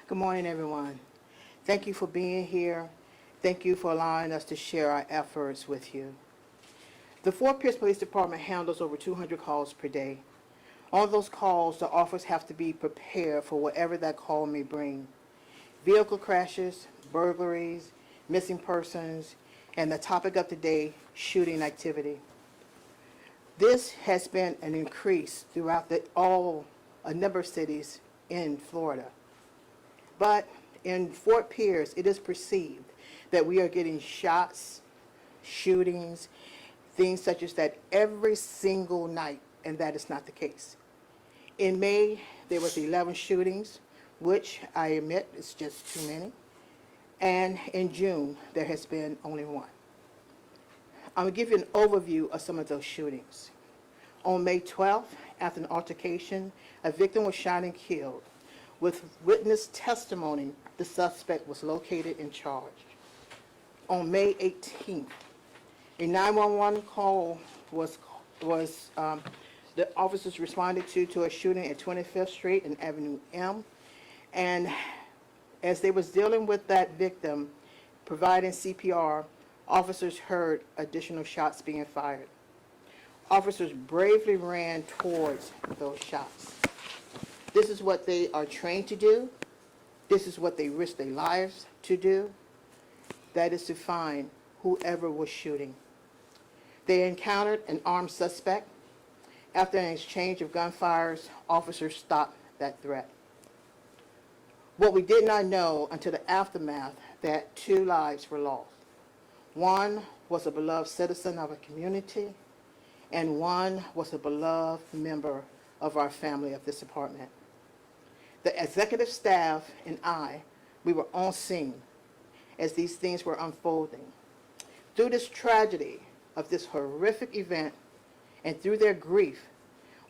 Good morning, everyone. Thank you for being here. Thank you for allowing us to share our efforts with you. The Fort Pierce Police Department handles over 200 calls per day. On those calls, the officers have to be prepared for whatever that call may bring. Vehicle crashes, burglaries, missing persons, and the topic of the day, shooting activity. This has been an increase throughout a number of cities in Florida. But in Fort Pierce, it is perceived that we are getting shots, shootings, things such as that every single night, and that is not the case. In May, there was 11 shootings, which I admit is just too many. And in June, there has been only one. I'm going to give you an overview of some of those shootings. On May 12th, after an altercation, a victim was shot and killed. With witness testimony, the suspect was located and charged. On May 18th, a 911 call the officers responded to a shooting at 25th Street and Avenue M. And as they was dealing with that victim, providing CPR, officers heard additional shots being fired. Officers bravely ran towards those shots. This is what they are trained to do. This is what they risk their lives to do. That is to find whoever was shooting. They encountered an armed suspect. After an exchange of gunfires, officers stopped that threat. What we did not know until the aftermath that 2 lives were lost. One was a beloved citizen of a community, and one was a beloved member of our family of this department. The executive staff and I, we were on scene as these things were unfolding. Through this tragedy of this horrific event and through their grief,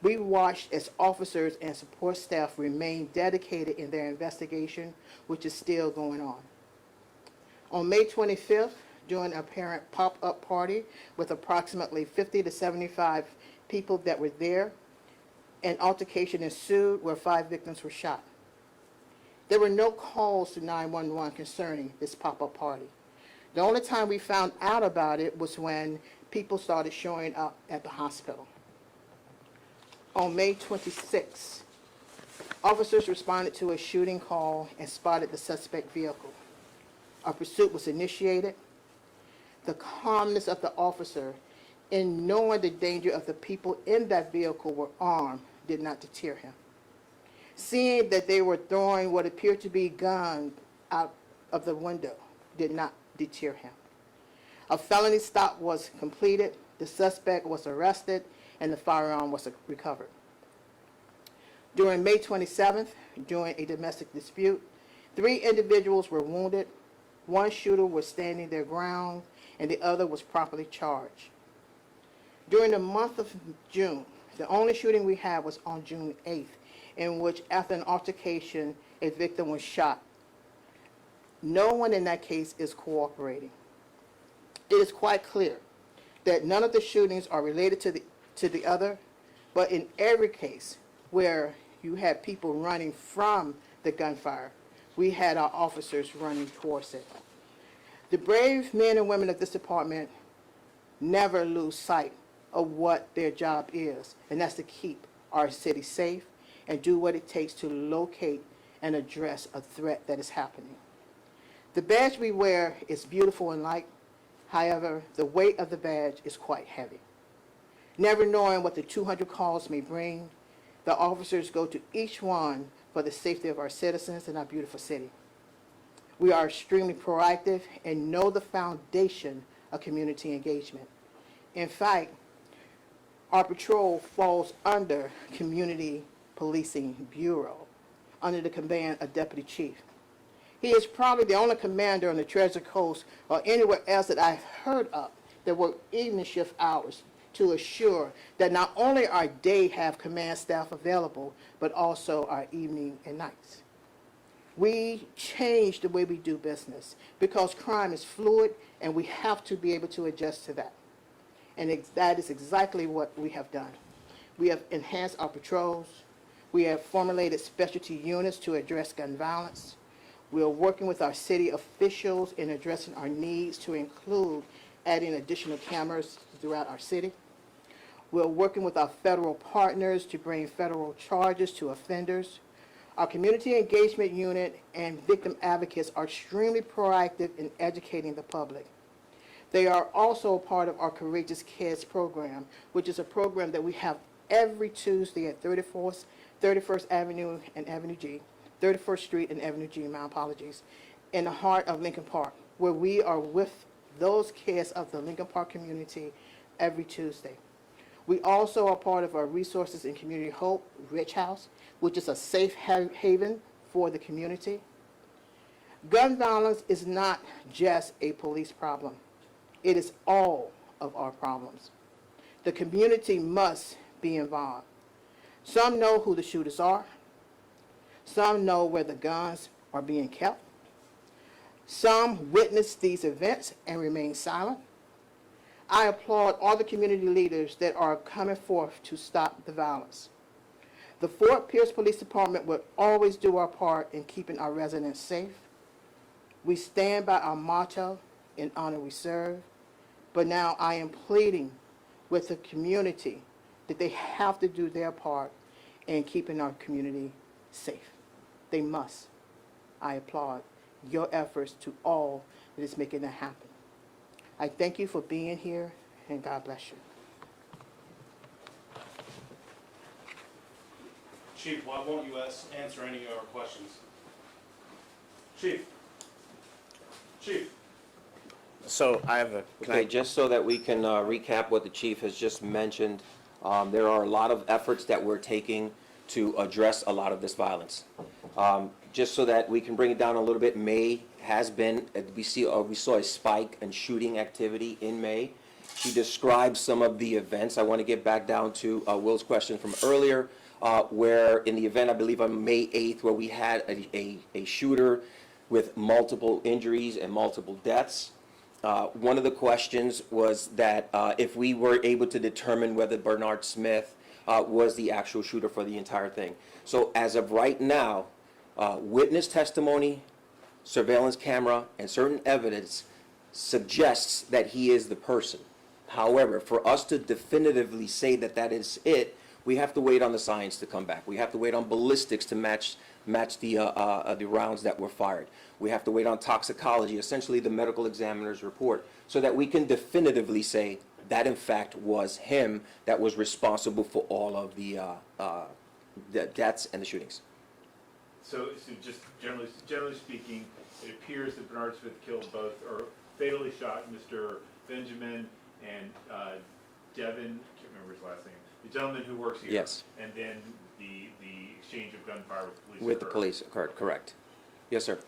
we watched as officers and support staff remained dedicated in their investigation, which is still going on. On May 25th, during a parent pop-up party with approximately 50 to 75 people that were there, an altercation ensued where 5 victims were shot. There were no calls to 911 concerning this pop-up party. The only time we found out about it was when people started showing up at the hospital. On May 26, officers responded to a shooting call and spotted the suspect vehicle. A pursuit was initiated. The calmness of the officer in knowing the danger of the people in that vehicle were armed did not deter him. Seeing that they were throwing what appeared to be guns out of the window did not deter him. A felony stop was completed, the suspect was arrested, and the firearm was recovered. During May 27th, during a domestic dispute, 3 individuals were wounded. One shooter was standing their ground, and the other was properly charged. During the month of June, the only shooting we had was on June 8th, in which after an altercation, a victim was shot. No one in that case is cooperating. It is quite clear that none of the shootings are related to the other, but in every case where you had people running from the gunfire, we had our officers running towards it. The brave men and women of this department never lose sight of what their job is, and that's to keep our city safe and do what it takes to locate and address a threat that is happening. The badge we wear is beautiful and light. However, the weight of the badge is quite heavy. Never knowing what the 200 calls may bring, the officers go to each one for the safety of our citizens and our beautiful city. We are extremely proactive and know the foundation of community engagement. In fact, our patrol falls under Community Policing Bureau, under the command of Deputy Chief. He is probably the only commander on the Treasure Coast or anywhere else that I've heard of that work evening shift hours to assure that not only our day have command staff available, but also our evening and nights. We change the way we do business because crime is fluid and we have to be able to adjust to that. And that is exactly what we have done. We have enhanced our patrols. We have formulated specialty units to address gun violence. We are working with our city officials in addressing our needs to include adding additional cameras throughout our city. We're working with our federal partners to bring federal charges to offenders. Our community engagement unit and victim advocates are extremely proactive in educating the public. They are also a part of our Courageous Kids program, which is a program that we have every Tuesday at 31st Avenue and Avenue G, 31st Street and Avenue G, my apologies, in the heart of Lincoln Park, where we are with those kids of the Lincoln Park community every Tuesday. We also are part of our Resources and Community Hope Rich House, which is a safe haven for the community. Gun violence is not just a police problem. It is all of our problems. The community must be involved. Some know who the shooters are. Some know where the guns are being kept. Some witness these events and remain silent. I applaud all the community leaders that are coming forth to stop the violence. The Fort Pierce Police Department will always do our part in keeping our residents safe. We stand by our motto, in honor we serve, but now I am pleading with the community that they have to do their part in keeping our community safe. They must. I applaud your efforts to all that is making that happen. I thank you for being here, and God bless you. Chief, why won't you answer any of our questions? Chief. So I have a, Okay, just so that we can recap what the chief has just mentioned, there are a lot of efforts that we're taking to address a lot of this violence. Just so that we can bring it down a little bit, May has been, we saw a spike in shooting activity in May. She described some of the events. I want to get back down to Will's question from earlier, where in the event, I believe on May 8th, where we had a shooter with multiple injuries and multiple deaths. One of the questions was that if we were able to determine whether Bernard Smith was the actual shooter for the entire thing. So as of right now, witness testimony, surveillance camera, and certain evidence suggests that he is the person. However, for us to definitively say that that is it, we have to wait on the science to come back. We have to wait on ballistics to match the rounds that were fired. We have to wait on toxicology, essentially the medical examiner's report, so that we can definitively say that in fact was him that was responsible for all of the deaths and the shootings. So just generally speaking, it appears that Bernard Smith killed both, or fatally shot Mr. Benjamin and Devin, I can't remember his last name, the gentleman who works here. Yes. And then the exchange of gunfire with the police. With the police, correct. Yes, sir.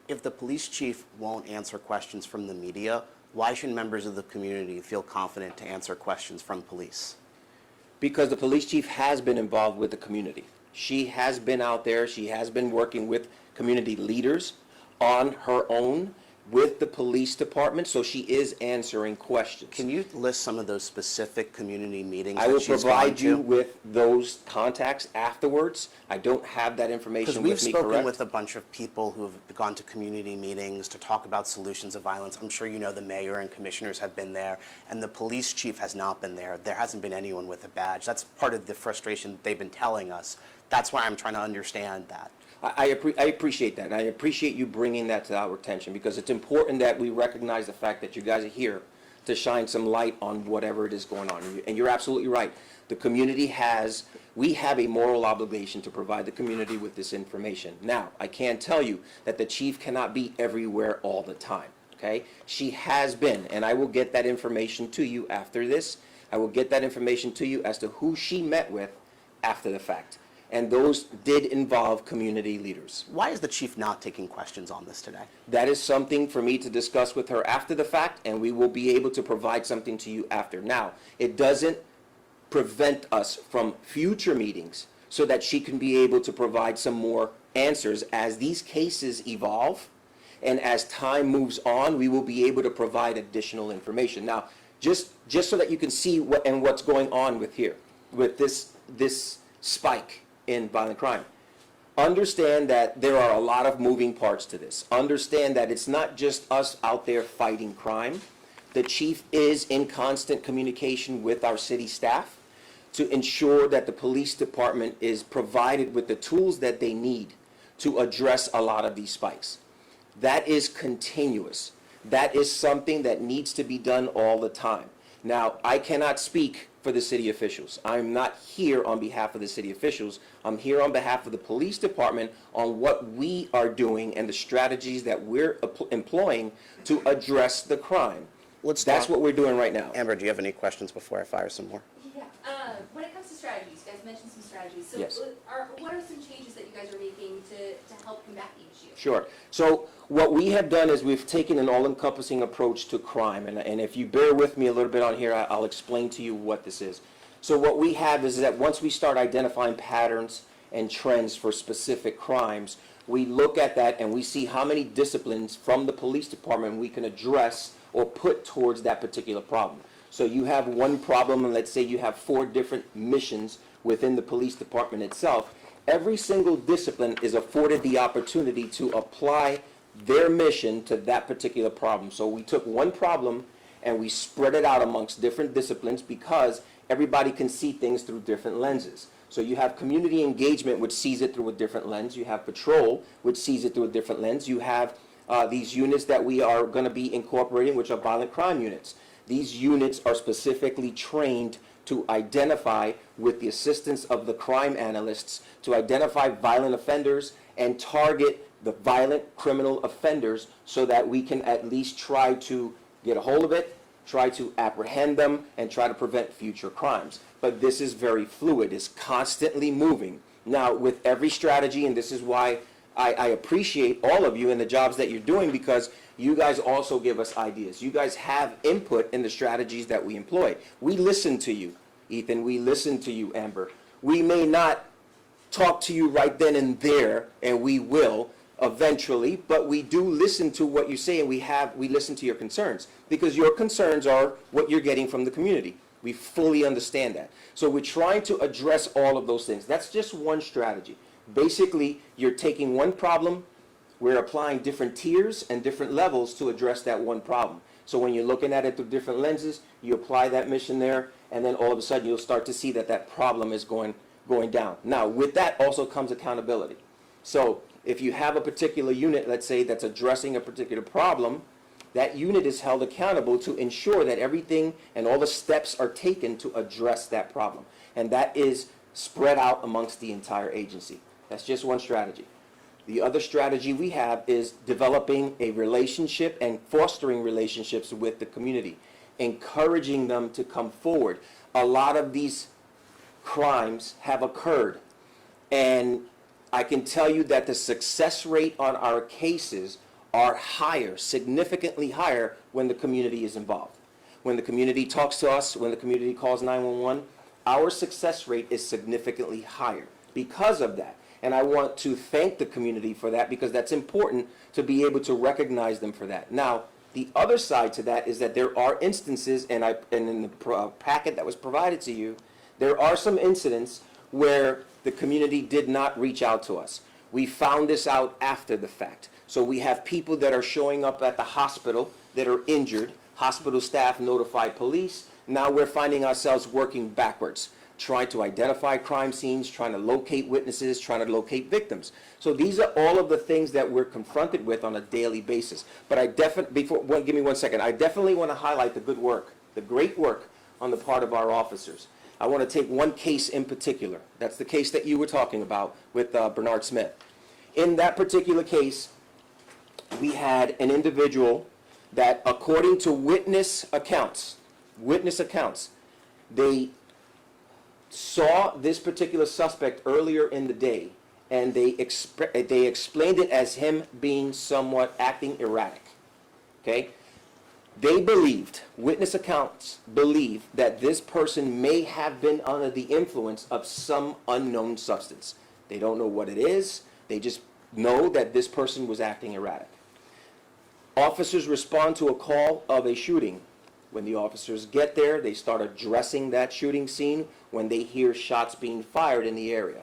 if the police chief won't answer questions from the media, why should members of the community feel confident to answer questions from police? Because the police chief has been involved with the community. She has been out there, she has been working with community leaders on her own with the police department, so she is answering questions. Can you list some of those specific community meetings I will that she's provide gone to? you with those contacts afterwards. I don't have that information with me, Because we've spoken correct? with a bunch of people who have gone to community meetings to talk about solutions of violence. I'm sure you know the mayor and commissioners have been there, and the police chief has not been there. There hasn't been anyone with a badge. That's part of the frustration they've been telling us. That's why I'm trying to understand that. I appreciate that, and I appreciate you bringing that to our attention, because it's important that we recognize the fact that you guys are here to shine some light on whatever it is going on. And you're absolutely right. The community we have a moral obligation to provide the community with this information. Now, I can tell you that the chief cannot be everywhere all the time, okay? She has been, and I will get that information to you after this. I will get that information to you as to who she met with after the fact. And those did involve community leaders. Why is the chief not taking questions on this today? That is something for me to discuss with her after the fact, and we will be able to provide something to you after. Now, it doesn't prevent us from future meetings so that she can be able to provide some more answers. As these cases evolve and as time moves on, we will be able to provide additional information. Now, just so that you can see what's going on with this spike in violent crime. Understand that there are a lot of moving parts to this. Understand that it's not just us out there fighting crime. The chief is in constant communication with our city staff to ensure that the police department is provided with the tools that they need to address a lot of these spikes. That is continuous. That is something that needs to be done all the time. Now, I cannot speak for the city officials. I'm not here on behalf of the city officials. I'm here on behalf of the police department on what we are doing and the strategies that we're employing to address the crime. Let's That's talk- what we're doing right now. Amber, do you have any questions before I fire some more? Yeah, when it comes to strategies, you guys mentioned some strategies. So Yes. what are some changes that you guys are making to help combat the issue? Sure. So what we have done is we've taken an all-encompassing approach to crime. And if you bear with me a little bit on here, I'll explain to you what this is. So what we have is that once we start identifying patterns and trends for specific crimes, we look at that and we see how many disciplines from the police department we can address or put towards that particular problem. So you have one problem, and let's say you have 4 different missions within the police department itself. Every single discipline is afforded the opportunity to apply their mission to that particular problem. So we took one problem and we spread it out amongst different disciplines because everybody can see things through different lenses. So you have community engagement, which sees it through a different lens. You have patrol, which sees it through a different lens. You have these units that we are going to be incorporating, which are violent crime units. These units are specifically trained to identify, with the assistance of the crime analysts, to identify violent offenders and target the violent criminal offenders so that we can at least try to get a hold of it, try to apprehend them, and try to prevent future crimes. But this is very fluid. It's constantly moving. Now, with every strategy, and this is why I appreciate all of you and the jobs that you're doing, because you guys also give us ideas. You guys have input in the strategies that we employ. We listen to you, Ethan. We listen to you, Amber. We may not talk to you right then and there, and we will eventually, but we do listen to what you say, and we listen to your concerns, because your concerns are what you're getting from the community. We fully understand that. So we're trying to address all of those things. That's just one strategy. Basically, you're taking one problem, we're applying different tiers and different levels to address that one problem. So when you're looking at it through different lenses, you apply that mission there, and then all of a sudden you'll start to see that that problem is going down. Now, with that also comes accountability. So if you have a particular unit, let's say, that's addressing a particular problem, that unit is held accountable to ensure that everything and all the steps are taken to address that problem. And that is spread out amongst the entire agency. That's just one strategy. The other strategy we have is developing a relationship and fostering relationships with the community, encouraging them to come forward. A lot of these crimes have occurred, and I can tell you that the success rate on our cases are higher, significantly higher, when the community is involved. When the community talks to us, when the community calls 911, our success rate is significantly higher because of that. And I want to thank the community for that, because that's important to be able to recognize them for that. Now, the other side to that is that there are instances, and in the packet that was provided to you, there are some incidents where the community did not reach out to us. We found this out after the fact. So we have people that are showing up at the hospital that are injured. Hospital staff notified police. Now we're finding ourselves working backwards, trying to identify crime scenes, trying to locate witnesses, trying to locate victims. So these are all of the things that we're confronted with on a daily basis. But give me 1 second. I definitely want to highlight the good work, the great work on the part of our officers. I want to take one case in particular. That's the case that you were talking about with Bernard Smith. In that particular case, we had an individual that, according to witness accounts, they saw this particular suspect earlier in the day, and they explained it as him being somewhat acting erratic. Okay? Witness accounts believe that this person may have been under the influence of some unknown substance. They don't know what it is. They just know that this person was acting erratic. Officers respond to a call of a shooting. When the officers get there, they start addressing that shooting scene when they hear shots being fired in the area.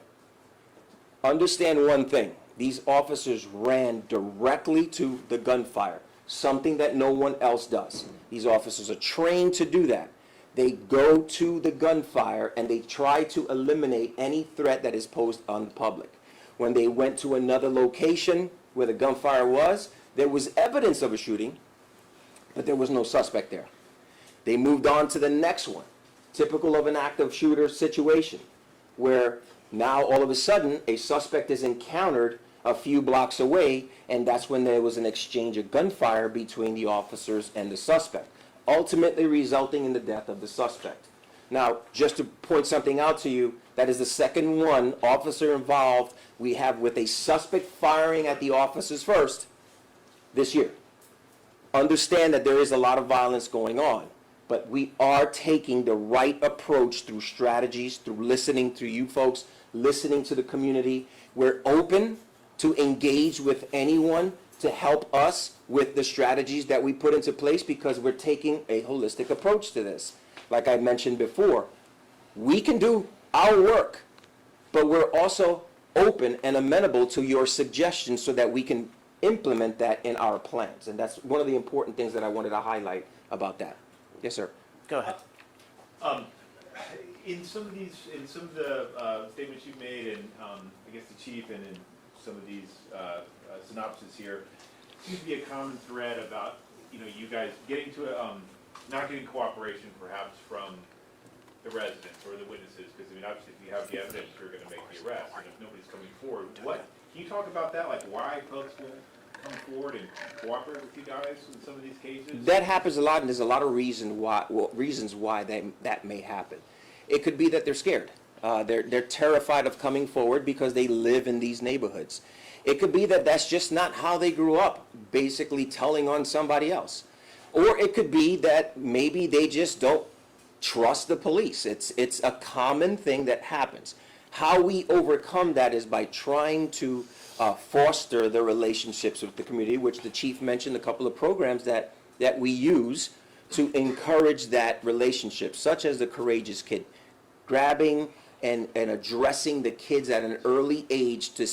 Understand one thing. These officers ran directly to the gunfire, something that no one else does. These officers are trained to do that. They go to the gunfire and they try to eliminate any threat that is posed on the public. When they went to another location where the gunfire was, there was evidence of a shooting, but there was no suspect there. They moved on to the next one, typical of an active shooter situation, where now all of a sudden a suspect is encountered a few blocks away, and that's when there was an exchange of gunfire between the officers and the suspect, ultimately resulting in the death of the suspect. Now, just to point something out to you, that is the second one officer involved we have with a suspect firing at the officers first this year. Understand that there is a lot of violence going on, but we are taking the right approach through strategies, through listening to you folks, listening to the community. We're open to engage with anyone to help us with the strategies that we put into place because we're taking a holistic approach to this. Like I mentioned before, we can do our work, but we're also open and amenable to your suggestions so that we can implement that in our plans. And that's one of the important things that I wanted to highlight about that. Yes, sir. Go ahead. In some of the statements you've made, and I guess the chief, and in some of these synopses here, seems to be a common thread about you guys getting to not getting cooperation perhaps from the residents or the witnesses, because I mean obviously if you have the evidence you're going to make the arrest, and if nobody's coming forward, can you talk about that? Like why folks will come forward and cooperate with you guys in some of these cases? That happens a lot, and there's a lot of reasons why that may happen. It could be that they're scared. They're terrified of coming forward because they live in these neighborhoods. It could be that that's just not how they grew up, basically telling on somebody else. Or it could be that maybe they just don't trust the police. It's a common thing that happens. How we overcome that is by trying to foster the relationships with the community, which the chief mentioned a couple of programs that we use to encourage that relationship, such as the Courageous Kid, grabbing and addressing the kids at an early age to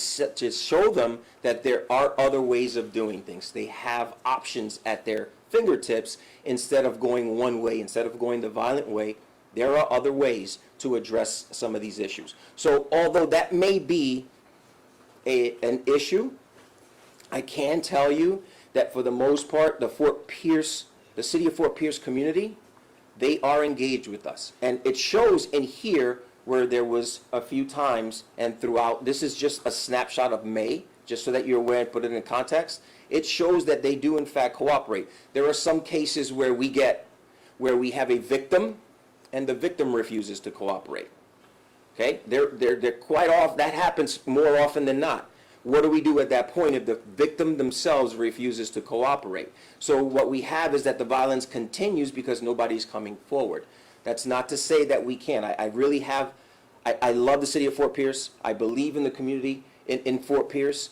show them that there are other ways of doing things. They have options at their fingertips instead of going one way, instead of going the violent way. There are other ways to address some of these issues. So although that may be an issue, I can tell you that for the most part, the city of Fort Pierce community, they are engaged with us. And it shows in here where there was a few times and throughout, this is just a snapshot of May, just so that you're aware and put it in context. It shows that they do in fact cooperate. There are some cases where we have a victim and the victim refuses to cooperate. Okay, they're quite off. That happens more often than not. What do we do at that point if the victim themselves refuses to cooperate? So what we have is that the violence continues because nobody's coming forward. That's not to say that we can't. I love the city of Fort Pierce. I believe in the community in Fort Pierce.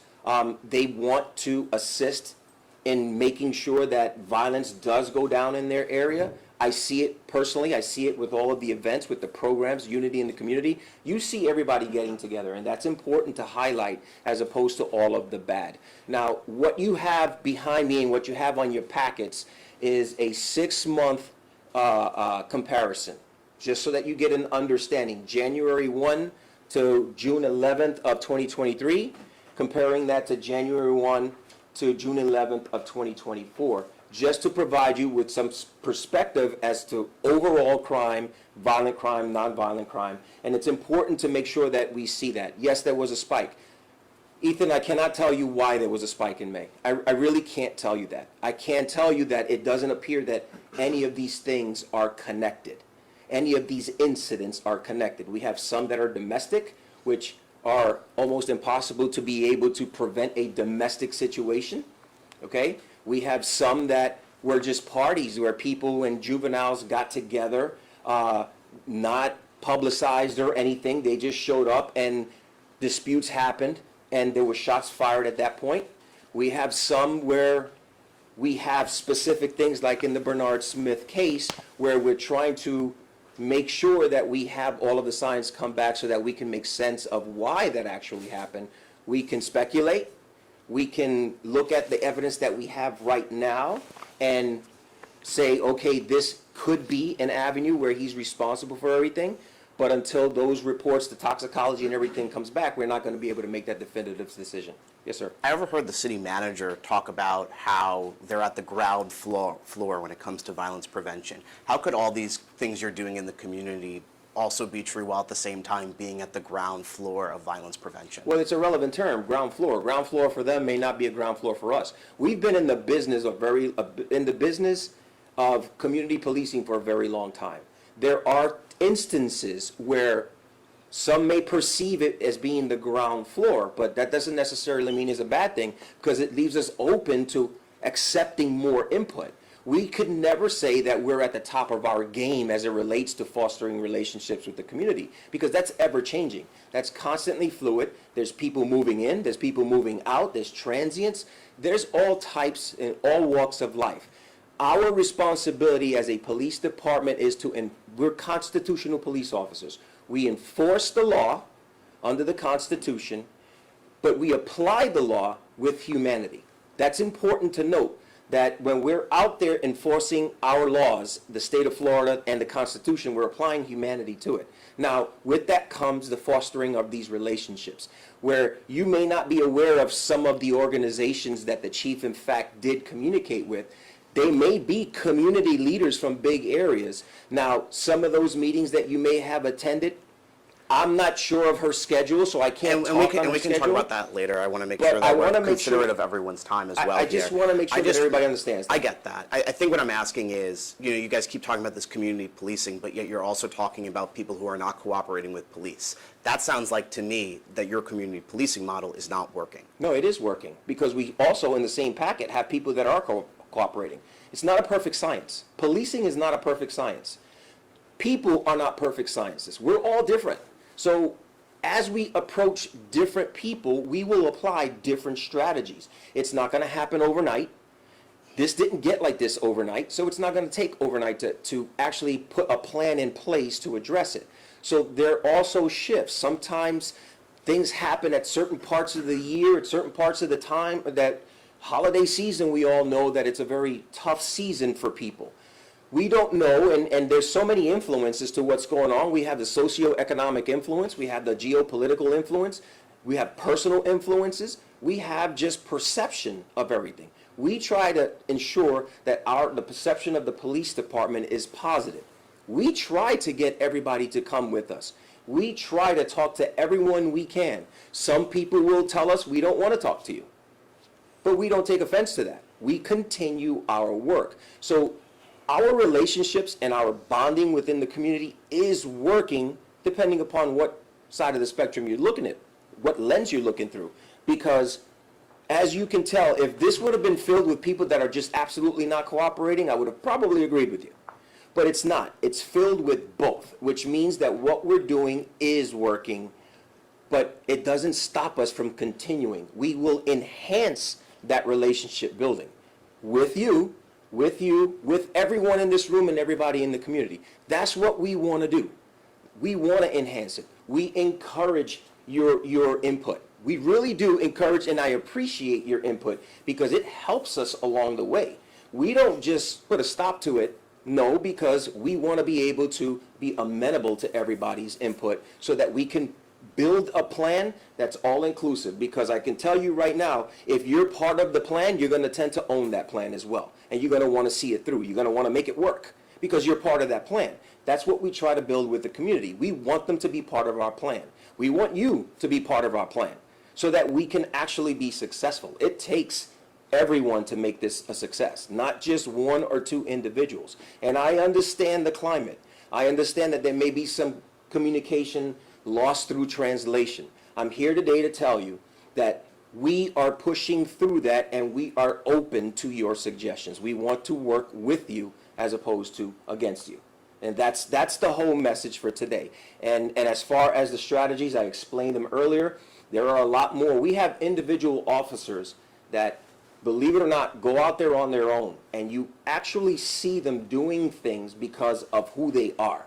They want to assist in making sure that violence does go down in their area. I see it personally. I see it with all of the events, with the programs, Unity in the Community. You see everybody getting together, and that's important to highlight as opposed to all of the bad. Now, what you have behind me and what you have on your packets is a 6-month comparison, just so that you get an understanding. January 1 to June 11th of 2023, comparing that to January 1 to June 11th of 2024. Just to provide you with some perspective as to overall crime, violent crime, nonviolent crime. And it's important to make sure that we see that. Yes, there was a spike. Ethan, I cannot tell you why there was a spike in May. I really can't tell you that. I can tell you that it doesn't appear that any of these things are connected. Any of these incidents are connected. We have some that are domestic, which are almost impossible to be able to prevent a domestic situation, okay? We have some that were just parties where people and juveniles got together, not publicized or anything. They just showed up and disputes happened and there were shots fired at that point. We have some where we have specific things like in the Bernard Smith case where we're trying to make sure that we have all of the science come back so that we can make sense of why that actually happened. We can speculate, we can look at the evidence that we have right now and say, okay, this could be an avenue where he's responsible for everything, but until those reports, the toxicology and everything comes back, we're not going to be able to make that definitive decision. Yes, sir. I overheard the city manager talk about how they're at the ground floor when it comes to violence prevention. How could all these things you're doing in the community also be true while at the same time being at the ground floor of violence prevention? Well, it's a relevant term, ground floor. Ground floor for them may not be a ground floor for us. We've been in the business of community policing for a very long time. There are instances where some may perceive it as being the ground floor, but that doesn't necessarily mean it's a bad thing because it leaves us open to accepting more input. We could never say that we're at the top of our game as it relates to fostering relationships with the community because that's ever changing. That's constantly fluid. There's people moving in, there's people moving out, there's transients, there's all types in all walks of life. Our responsibility as a police department is we're constitutional police officers. We enforce the law under the Constitution, but we apply the law with humanity. That's important to note, that when we're out there enforcing our laws, the state of Florida and the Constitution, we're applying humanity to it. Now, with that comes the fostering of these relationships, where you may not be aware of some of the organizations that the chief, in fact, did communicate with. They may be community leaders from big areas. Now, some of those meetings that you may have attended, I'm not sure of her schedule, so I can't talk on her schedule. And we can talk about that later. I want to make But sure I that wanna we're make sure- considerate of everyone's time as well I just here. want to make sure that everybody understands that. I get that. I think what I'm asking is, you guys keep talking about this community policing, but yet you're also talking about people who are not cooperating with police. That sounds like to me that your community policing model is not working. No, it is working, because we also, in the same packet, have people that are cooperating. It's not a perfect science. Policing is not a perfect science. People are not perfect sciences. We're all different. So as we approach different people, we will apply different strategies. It's not going to happen overnight. This didn't get like this overnight, so it's not going to take overnight to actually put a plan in place to address it. So there are also shifts. Sometimes things happen at certain parts of the year, at certain parts of the time. That holiday season, we all know that it's a very tough season for people. We don't know, and there's so many influences to what's going on. We have the socioeconomic influence, we have the geopolitical influence, we have personal influences, we have just perception of everything. We try to ensure that the perception of the police department is positive. We try to get everybody to come with us. We try to talk to everyone we can. Some people will tell us, we don't want to talk to you. But we don't take offense to that. We continue our work. So our relationships and our bonding within the community is working depending upon what side of the spectrum you're looking at, what lens you're looking through. Because as you can tell, if this would have been filled with people that are just absolutely not cooperating, I would have probably agreed with you. But it's not. It's filled with both, which means that what we're doing is working, but it doesn't stop us from continuing. We will enhance that relationship building with you, with everyone in this room and everybody in the community. That's what we want to do. We want to enhance it. We encourage your input. We really do encourage, and I appreciate your input because it helps us along the way. We don't just put a stop to it, no, because we want to be able to be amenable to everybody's input so that we can build a plan that's all-inclusive, because I can tell you right now, if you're part of the plan, you're going to tend to own that plan as well, and you're going to want to see it through. You're going to want to make it work because you're part of that plan. That's what we try to build with the community. We want them to be part of our plan. We want you to be part of our plan so that we can actually be successful. It takes everyone to make this a success, not just one or two individuals. And I understand the climate. I understand that there may be some communication lost through translation. I'm here today to tell you that we are pushing through that and we are open to your suggestions. We want to work with you as opposed to against you. And that's the whole message for today. And as far as the strategies, I explained them earlier. There are a lot more. We have individual officers that, believe it or not, go out there on their own, and you actually see them doing things because of who they are.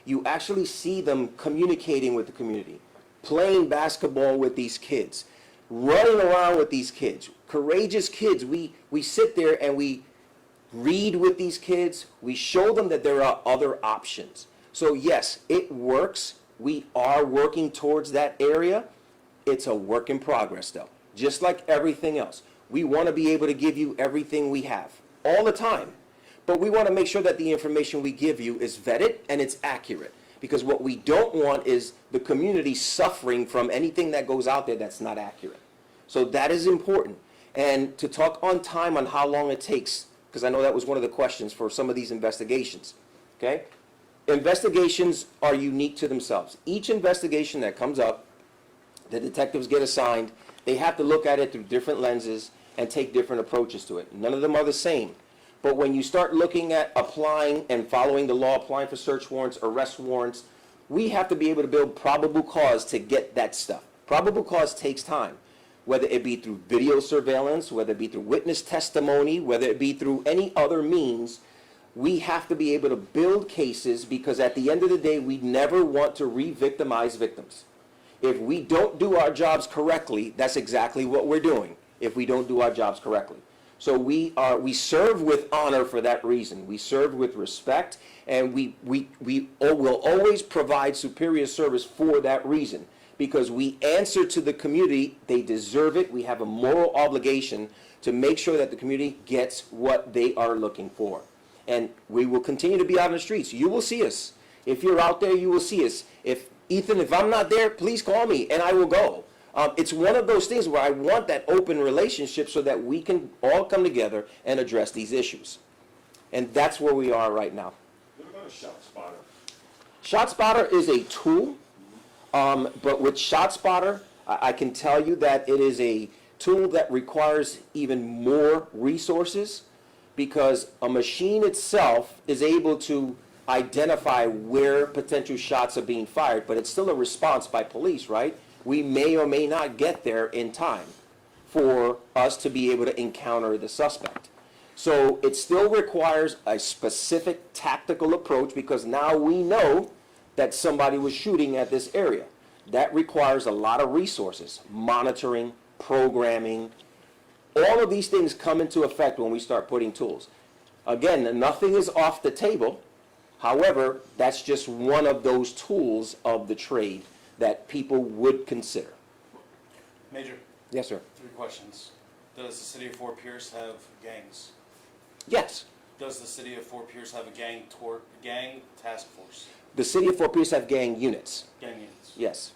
you actually see them communicating with the community, playing basketball with these kids, running around with these kids, courageous kids. We sit there and we read with these kids. We show them that there are other options. So yes, it works. We are working towards that area. It's a work in progress though, just like everything else. We want to be able to give you everything we have all the time, but we want to make sure that the information we give you is vetted and it's accurate, because what we don't want is the community suffering from anything that goes out there that's not accurate. So that is important. And to talk on time on how long it takes, because I know that was one of the questions for some of these investigations, okay? Investigations are unique to themselves. Each investigation that comes up, the detectives get assigned, they have to look at it through different lenses and take different approaches to it. None of them are the same. But when you start looking at applying and following the law, applying for search warrants, arrest warrants, we have to be able to build probable cause to get that stuff. Probable cause takes time, whether it be through video surveillance, whether it be through witness testimony, whether it be through any other means. We have to be able to build cases, because at the end of the day, we never want to re-victimize victims. If we don't do our jobs correctly, that's exactly what we're doing if we don't do our jobs correctly. So we serve with honor for that reason. We serve with respect, and we will always provide superior service for that reason, because we answer to the community. They deserve it. We have a moral obligation to make sure that the community gets what they are looking for. And we will continue to be out in the streets. You will see us. If you're out there, you will see us. If I'm not there, please call me and I will go. It's one of those things where I want that open relationship so that we can all come together and address these issues. And that's where we are right now. What about a shot spotter? ShotSpotter is a tool, but with ShotSpotter, I can tell you that it is a tool that requires even more resources, because a machine itself is able to identify where potential shots are being fired, but it's still a response by police, right? We may or may not get there in time for us to be able to encounter the suspect. So it still requires a specific tactical approach, because now we know that somebody was shooting at this area. That requires a lot of resources, monitoring, programming. All of these things come into effect when we start putting tools. Again, nothing is off the table. However, that's just one of those tools of the trade that people would consider. Major, Yes, sir. 3 questions. Does the city of Fort Pierce have gangs? Yes. Does the city of Fort Pierce have a gang task force? The city of Fort Pierce have gang units. Gang units? Yes.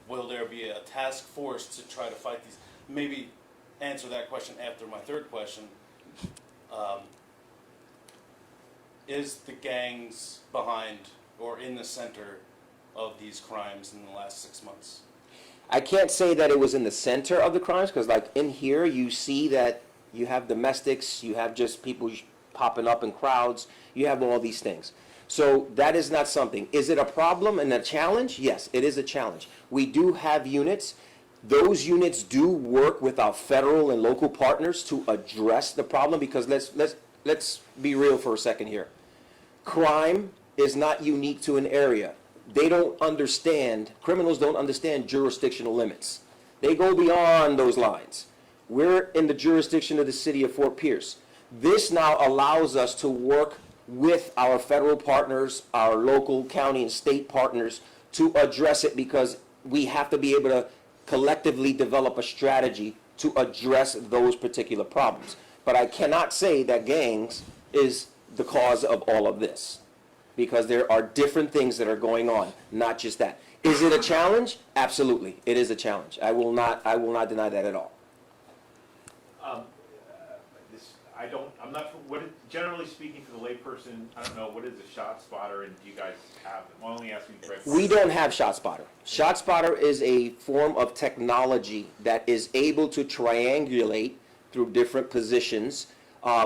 Will there be a task force to try to fight these? Maybe answer that question after my 3rd question. Is the gangs behind or in the center of these crimes in the last 6 months? I can't say that it was in the center of the crimes, because like in here you see that you have domestics, you have just people popping up in crowds, you have all these things. So that is not something. Is it a problem and a challenge? Yes, it is a challenge. We do have units. Those units do work with our federal and local partners to address the problem, because let's be real for a second here. Crime is not unique to an area. They don't understand, criminals don't understand jurisdictional limits. They go beyond those lines. We're in the jurisdiction of the city of Fort Pierce. This now allows us to work with our federal partners, our local, county, and state partners to address it, because we have to be able to collectively develop a strategy to address those particular problems. But I cannot say that gangs is the cause of all of this, because there are different things that are going on, not just that. Is it a challenge? Absolutely, it is a challenge. I will not deny that at all. Generally speaking, for the layperson, I don't know, what is a shot spotter, and do you guys have them? I'm only asking for We don't have ShotSpotter. ShotSpotter is a form of technology that is able to triangulate through different positions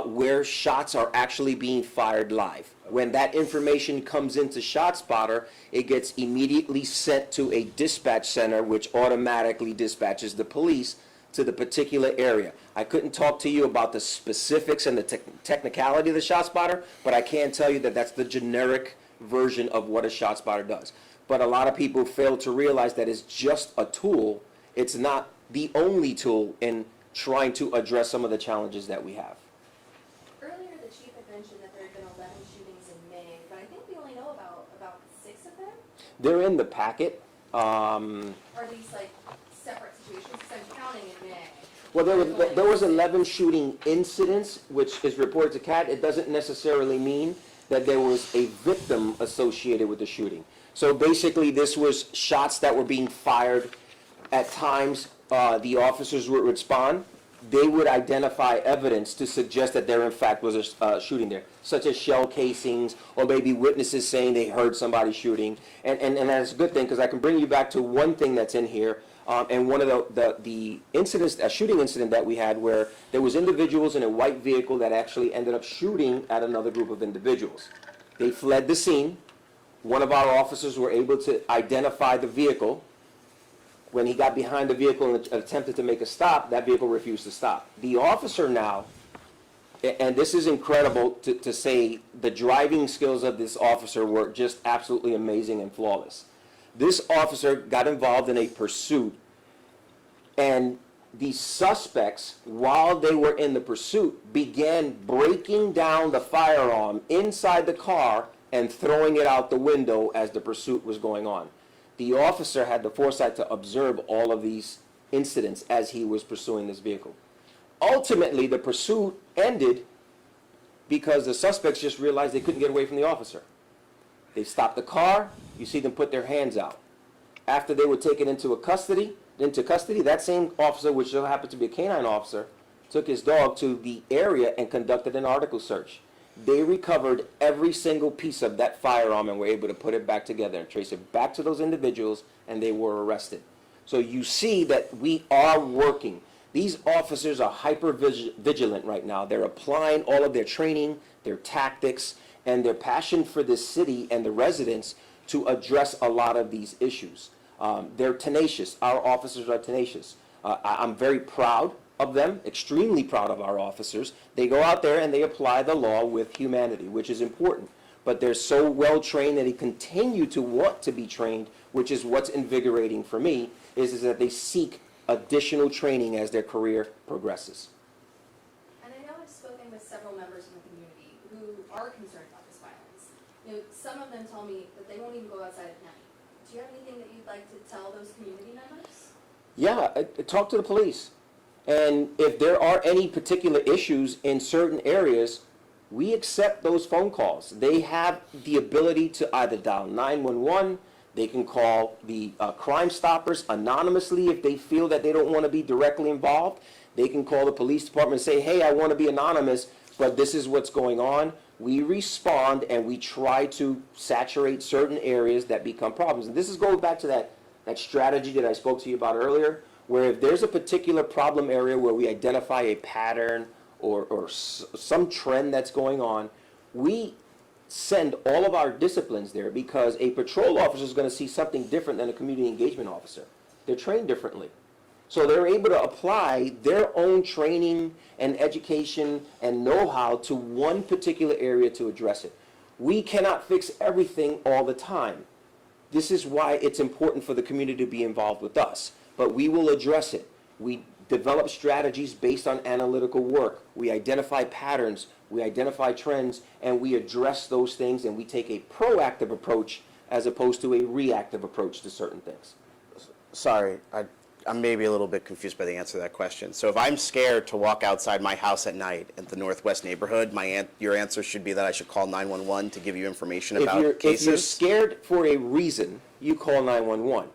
where shots are actually being fired live. When that information comes into ShotSpotter, it gets immediately sent to a dispatch center, which automatically dispatches the police to the particular area. I couldn't talk to you about the specifics and the technicality of the ShotSpotter, but I can tell you that that's the generic version of what a shot spotter does. But a lot of people fail to realize that it's just a tool. It's not the only tool in trying to address some of the challenges that we have. Earlier, the chief had mentioned that there had been 11 shootings in May, but I think we only know about 6 of them. They're in the packet. Are these like separate situations? Because I'm counting in May. Well, there was 11 shooting incidents, which is reported to CAT. It doesn't necessarily mean that there was a victim associated with the shooting. So basically, this was shots that were being fired. At times, the officers would respond. They would identify evidence to suggest that there, in fact, was a shooting there, such as shell casings or maybe witnesses saying they heard somebody shooting. And that's a good thing, because I can bring you back to one thing that's in here. And one of the incidents, a shooting incident that we had, where there was individuals in a white vehicle that actually ended up shooting at another group of individuals. They fled the scene. One of our officers were able to identify the vehicle. When he got behind the vehicle and attempted to make a stop, that vehicle refused to stop. The officer now, and this is incredible to say, the driving skills of this officer were just absolutely amazing and flawless. This officer got involved in a pursuit, and the suspects, while they were in the pursuit, began breaking down the firearm inside the car and throwing it out the window as the pursuit was going on. The officer had the foresight to observe all of these incidents as he was pursuing this vehicle. Ultimately, the pursuit ended because the suspects just realized they couldn't get away from the officer. They stopped the car. You see them put their hands out. After they were taken into custody, that same officer, which so happened to be a canine officer, took his dog to the area and conducted an article search. They recovered every single piece of that firearm and were able to put it back together and trace it back to those individuals, and they were arrested. So you see that we are working. These officers are hyper vigilant right now. They're applying all of their training, their tactics, and their passion for this city and the residents to address a lot of these issues. They're tenacious. Our officers are tenacious. I'm very proud of them, extremely proud of our officers. They go out there and they apply the law with humanity, which is important. But they're so well trained that they continue to want to be trained, which is what's invigorating for me, is that they seek additional training as their career progresses. And I know I've spoken with several members of the community who are concerned about this violence. You know, some of them tell me that they won't even go outside at night. Do you have anything that you'd like to tell those community members? Yeah, talk to the police. And if there are any particular issues in certain areas, we accept those phone calls. They have the ability to either dial 911, they can call the Crime Stoppers anonymously if they feel that they don't want to be directly involved. They can call the police department and say, hey, I want to be anonymous, but this is what's going on. We respond and we try to saturate certain areas that become problems. And this is going back to that strategy that I spoke to you about earlier, where if there's a particular problem area where we identify a pattern or some trend that's going on, we send all of our disciplines there, because a patrol officer is going to see something different than a community engagement officer. They're trained differently. So they're able to apply their own training and education and know-how to one particular area to address it. We cannot fix everything all the time. This is why it's important for the community to be involved with us. But we will address it. We develop strategies based on analytical work. We identify patterns, we identify trends, and we address those things, and we take a proactive approach as opposed to a reactive approach to certain things. Sorry, I'm maybe a little bit confused by the answer to that question. So if I'm scared to walk outside my house at night in the Northwest neighborhood, your answer should be that I should call 911 to give you information about cases? If you're scared for a reason, you call 911.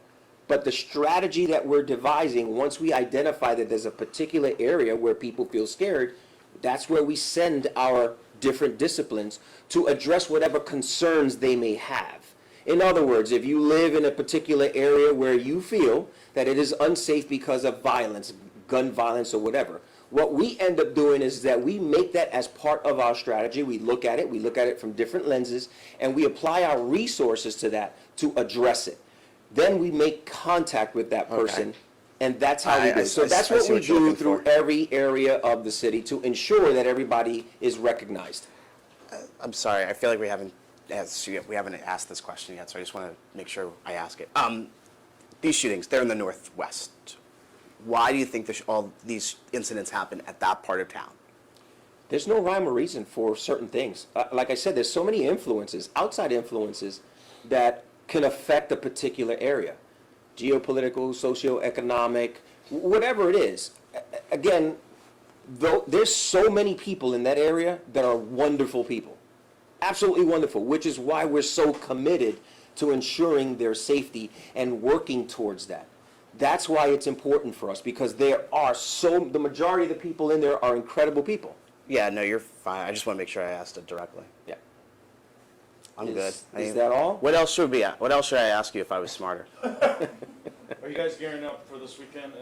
But the strategy that we're devising, once we identify that there's a particular area where people feel scared, that's where we send our different disciplines to address whatever concerns they may have. In other words, if you live in a particular area where you feel that it is unsafe because of violence, gun violence or whatever, what we end up doing is that we make that as part of our strategy. We look at it from different lenses, and we apply our resources to that to address it. Then we make contact with that person, Okay. and that's how we do it. So that's I what see we what you're do looking through for. every area of the city to ensure that everybody is recognized. I'm sorry, I feel like we haven't we haven't asked this question yet, so I just want to make sure I ask it. These shootings, they're in the Northwest. Why do you think all these incidents happen at that part of town? There's no rhyme or reason for certain things. Like I said, there's so many influences, outside influences, that can affect a particular area. Geopolitical, socioeconomic, whatever it is. Again, though, there's so many people in that area that are wonderful people. Absolutely wonderful, which is why we're so committed to ensuring their safety and working towards that. That's why it's important for us, because the majority of the people in there are incredible people. Yeah, no, you're fine. I just want to make sure I asked it directly. Yeah. I'm Is good. that all? What else should I ask you if I was smarter? Are you guys gearing up for this weekend?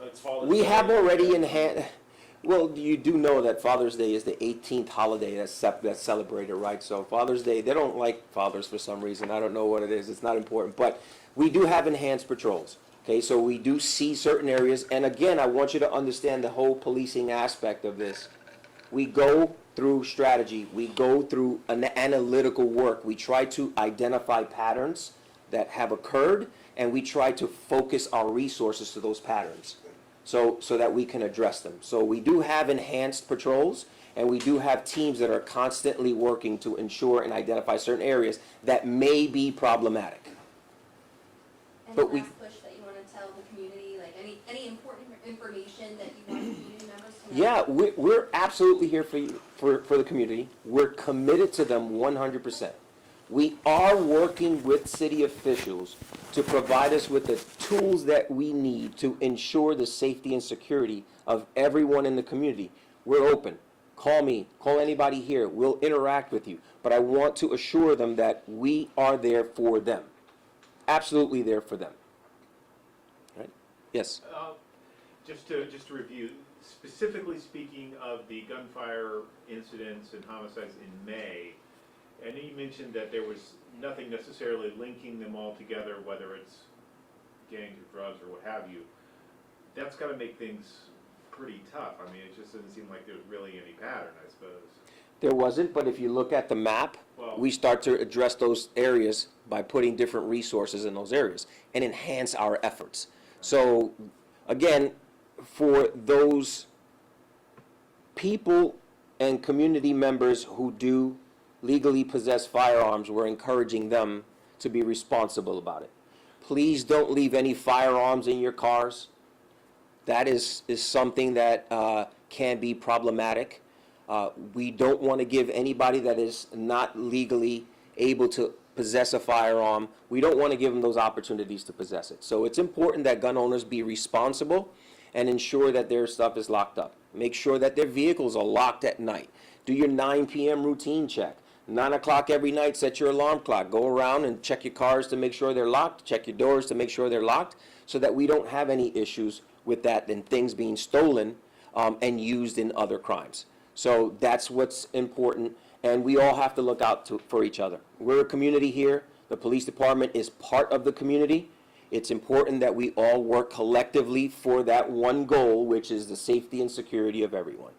It's Father's We Day. have already in hand, well, you do know that Father's Day is the 18th holiday that's celebrated, right? So Father's Day, they don't like fathers for some reason. I don't know what it is. It's not important. But we do have enhanced patrols. Okay, so we do see certain areas. And again, I want you to understand the whole policing aspect of this. We go through strategy. We go through an analytical work. We try to identify patterns that have occurred, and we try to focus our resources to those patterns so that we can address them. So we do have enhanced patrols, and we do have teams that are constantly working to ensure and identify certain areas that may be problematic. Any But last push that you want to tell the community, like any important information that you want community members to know? Yeah, we're absolutely here for you, for the community. We're committed to them 100%. We are working with city officials to provide us with the tools that we need to ensure the safety and security of everyone in the community. We're open. Call me, call anybody here. We'll interact with you. But I want to assure them that we are there for them. Absolutely there for them. Right? Yes. Just to review, specifically speaking of the gunfire incidents and homicides in May, and you mentioned that there was nothing necessarily linking them all together, whether it's gangs or drugs or what have you. That's got to make things pretty tough. I mean, it just doesn't seem like there's really any pattern, I suppose. There wasn't, but if you look at the map, Well- we start to address those areas by putting different resources in those areas and enhance our efforts. So, again, for those people and community members who do legally possess firearms, we're encouraging them to be responsible about it. Please don't leave any firearms in your cars. That is something that can be problematic. We don't want to give anybody that is not legally able to possess a firearm, we don't want to give them those opportunities to possess it. So it's important that gun owners be responsible and ensure that their stuff is locked up. Make sure that their vehicles are locked at night. Do your 9 p.m. routine check. 9 o'clock every night, set your alarm clock. Go around and check your cars to make sure they're locked. Check your doors to make sure they're locked so that we don't have any issues with that and things being stolen and used in other crimes. So that's what's important, and we all have to look out for each other. We're a community here. The police department is part of the community. It's important that we all work collectively for that one goal, which is the safety and security of everyone.